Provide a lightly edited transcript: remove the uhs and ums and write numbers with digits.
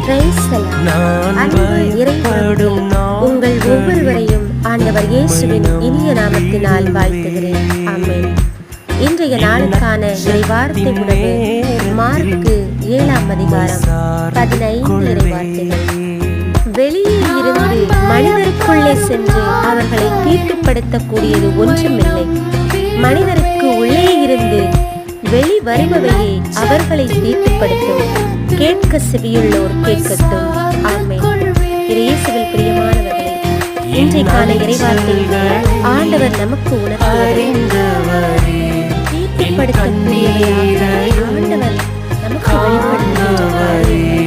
Praise the Lord. அன்பு இறைவாக்கில் உங்கள் ஒவ்வொருவரையும் ஆண்டவர் இயேசுவின் இனிய நாமத்தினால் வாழ்த்துகிறேன். ஆமென். இன்றைய நாளுக்கான இறைவார்த்தை உணவு மார்க்கு 7ஆம் அதிகாரம் 15 இறைவார்த்தைகள். வெளியே இருந்து மனிதருக்குள்ளே சென்று அவர்களை தீட்டுப்படுத்தக்கூடியது ஒன்றுமில்லை. மனிதருக்கு உள்ளே இருந்து வெளி வருபவையே அவர்களை தீட்டுப்படுத்தும். கேட்க செவியுள்ளோர் கேட்கட்டும். ஆமென். இயேசுவில் பிரியமானவர்களே, இன்றைக்கான இறைவார்த்தையில் ஆண்டவர் நமக்கு உணர்த்துவது தீட்டுப்படுத்தக்கூடியவையாக ஆண்டவர் நமக்கு வெளிப்படுத்துகிறார்.